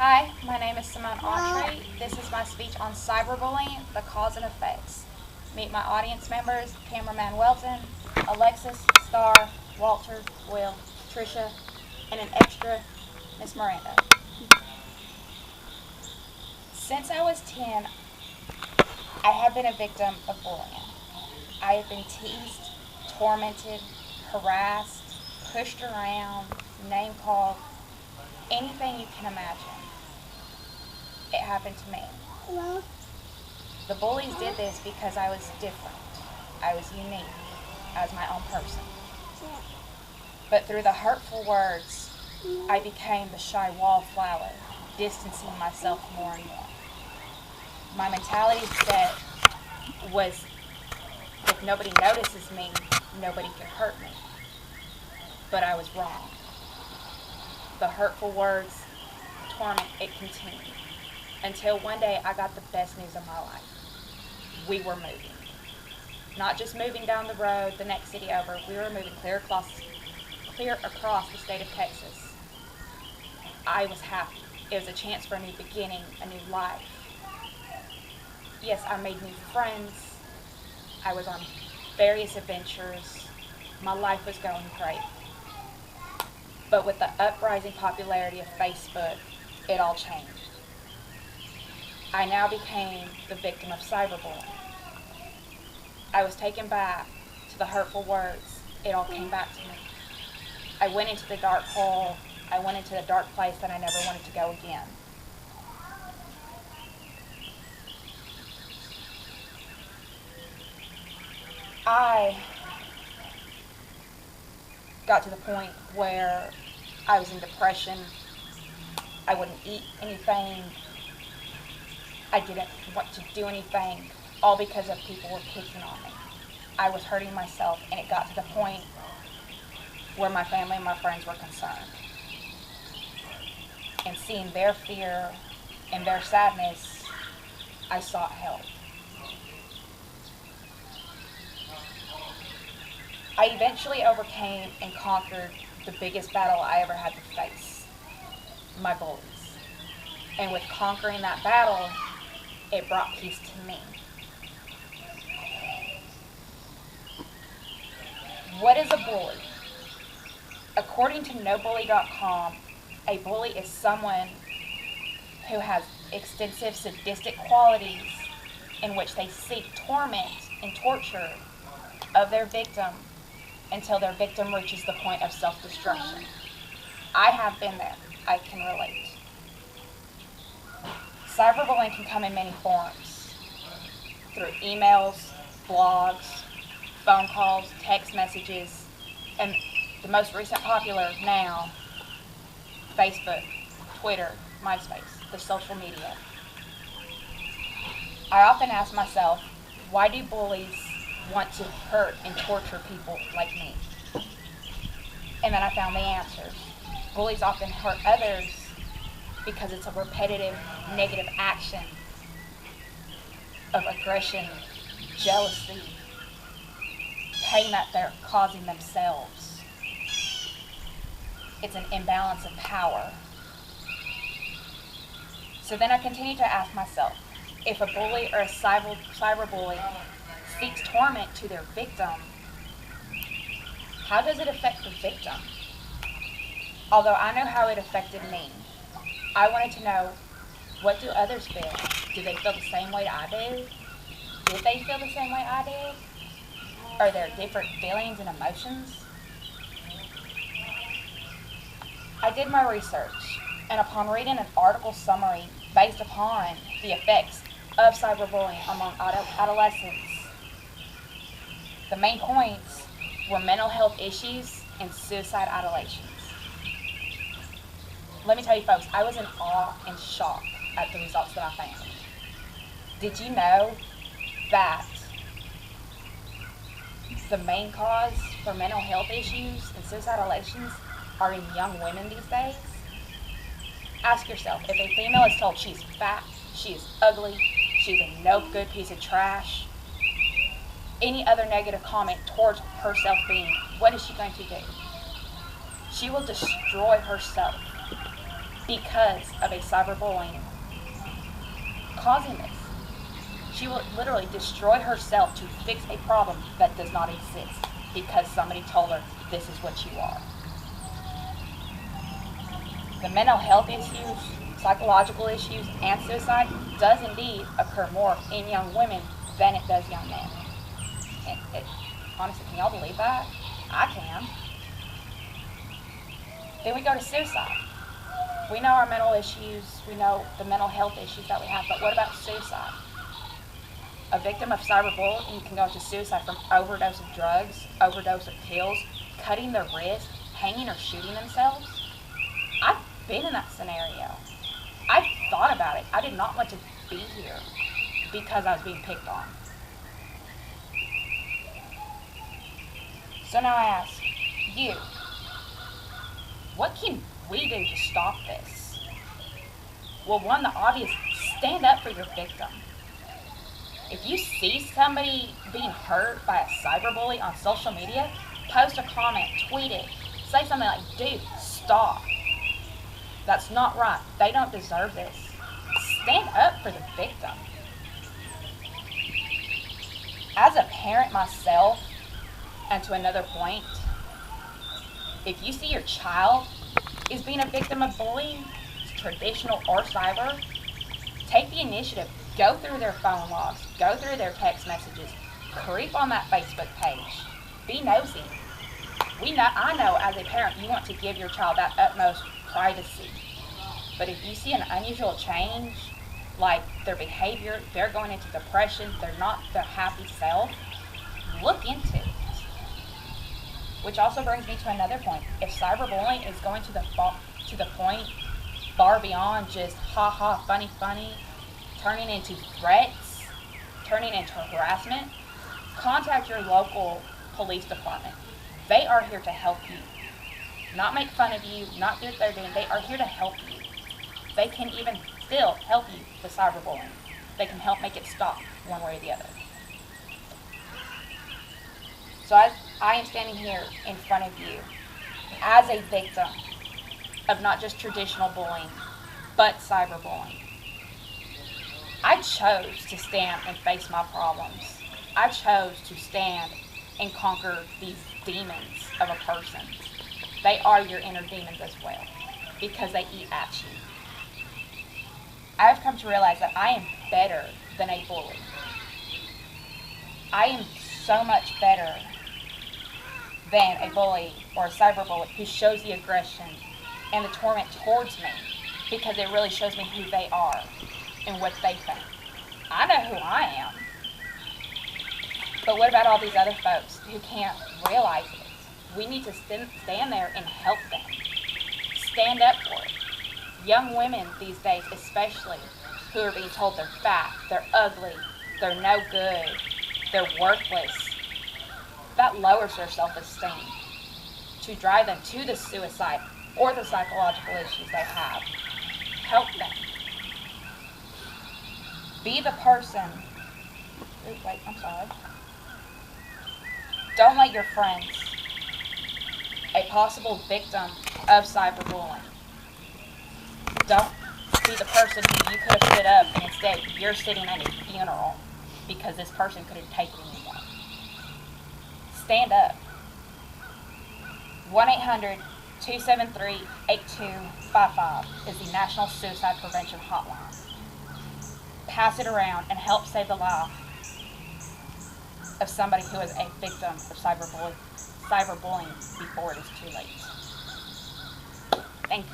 Hi, my name is Simone Autry. This is my speech on cyberbullying, the cause and effects. Meet my audience members, cameraman Welton, Alexis, Star, Walter, Will, Tricia, and an extra, Miss Miranda. Since I was 10, I have been a victim of bullying. I have been teased, tormented, harassed, pushed around, name called, anything you can imagine. It happened to me. The bullies did this because I was different. I was unique. I was my own person. But through the hurtful words, I became the shy wallflower, distancing myself more and more. My mentality set was, if nobody notices me, nobody can hurt me. But I was wrong. The hurtful words, torment, it continued. Until one day I got the best news of my life. We were moving. Not just moving down the road, the next city over, we were moving clear across the state of Texas. I was happy. It was a chance for a new beginning, a new life. Yes, I made new friends. I was on various adventures. My life was going great. But with the uprising popularity of Facebook, it all changed. I now became the victim of cyberbullying. I was taken back to the hurtful words. It all came back to me. I went into the dark hole. I went into the dark place that I never wanted to go again. I got to the point where I was in depression. I wouldn't eat anything. I didn't want to do anything, all because of people were picking on me. I was hurting myself, and it got to the point where my family and my friends were concerned. And seeing their fear and their sadness, I sought help. I eventually overcame and conquered the biggest battle I ever had to face, my bullies. And with conquering that battle, it brought peace to me. What is a bully? According to NoBully.com, a bully is someone who has extensive sadistic qualities in which they seek torment and torture of their victim until their victim reaches the point of self-destruction. I have been there. I can relate. Cyberbullying can come in many forms, through emails, blogs, phone calls, text messages, and the most recent popular now, Facebook, Twitter, MySpace, the social media. I often ask myself, why do bullies want to hurt and torture people like me? And then I found the answers. Bullies often hurt others because it's a repetitive negative action of aggression, jealousy, pain that they're causing themselves. It's an imbalance of power. So then I continue to ask myself, if a bully or a cyberbully seeks torment to their victim, how does it affect the victim? Although I know how it affected me, I wanted to know, what do others feel? Do they feel the same way I do? Did they feel the same way I did? Are there different feelings and emotions? I did my research, and upon reading an article summary based upon the effects of cyberbullying among adolescents, the main points were mental health issues and suicide ideations. Let me tell you folks, I was in awe and shock at the results that I found. Did you know that the main cause for mental health issues and suicide ideations are in young women these days? Ask yourself, if a female is told she's fat, she is ugly, she's a no good piece of trash, any other negative comment towards her self-being, what is she going to do? She will destroy herself. because of a cyberbullying causing this. She will literally destroy herself to fix a problem that does not exist because somebody told her this is what you are. The mental health issues, psychological issues, and suicide does indeed occur more in young women than it does young men. And honestly, can y'all believe that? I can. Then we go to suicide. We know our mental issues, we know the mental health issues that we have, but what about suicide? A victim of cyberbullying can go into suicide from overdose of drugs, overdose of pills, cutting their wrist, hanging or shooting themselves. I've been in that scenario. I've thought about it. I did not want to be here because I was being picked on. So now I ask you, what can we do to stop this? Well, one, the obvious, stand up for your victim. If you see somebody being hurt by a cyberbully on social media, post a comment, tweet it, say something like, dude, stop. That's not right. They don't deserve this. Stand up for the victim. As a parent myself, and to another point, if you see your child is being a victim of bullying, traditional or cyber, take the initiative. Go through their phone logs. Go through their text messages. Creep on that Facebook page. Be nosy. I know as a parent you want to give your child that utmost privacy. But if you see an unusual change, like their behavior, they're going into depression, they're not their happy self, look into it. Which also brings me to another point. If cyberbullying is going to the point far beyond just ha, funny, turning into threats, turning into harassment, contact your local police department. They are here to help you. Not make fun of you, not do what they're doing. They are here to help you. They can even still help you with cyberbullying. They can help make it stop one way or the other. So as I am standing here in front of you as a victim of not just traditional bullying, but cyberbullying, I chose to stand and face my problems. I chose to stand and conquer these demons of a person. They are your inner demons as well, because they eat at you. I've come to realize that I am better than a bully. I am so much better than a bully or a cyberbully who shows the aggression and the torment towards me, because it really shows me who they are and what they think. I know who I am. But what about all these other folks who can't realize it? We need to stand there and help them. Stand up for it. Young women these days especially, who are being told they're fat, they're ugly, they're no good, they're worthless. That lowers their self-esteem to drive them to the suicide or the psychological issues they have. Help them. Be the person. Don't let your friends, a possible victim of cyberbullying, don't be the person who you could have stood up and instead you're sitting at a funeral because this person could have taken you one. Stand up. 1-800-273-8255 is the National Suicide Prevention Hotline. Pass it around and help save the life of somebody who is a victim of cyberbullying before it is too late. Thank you.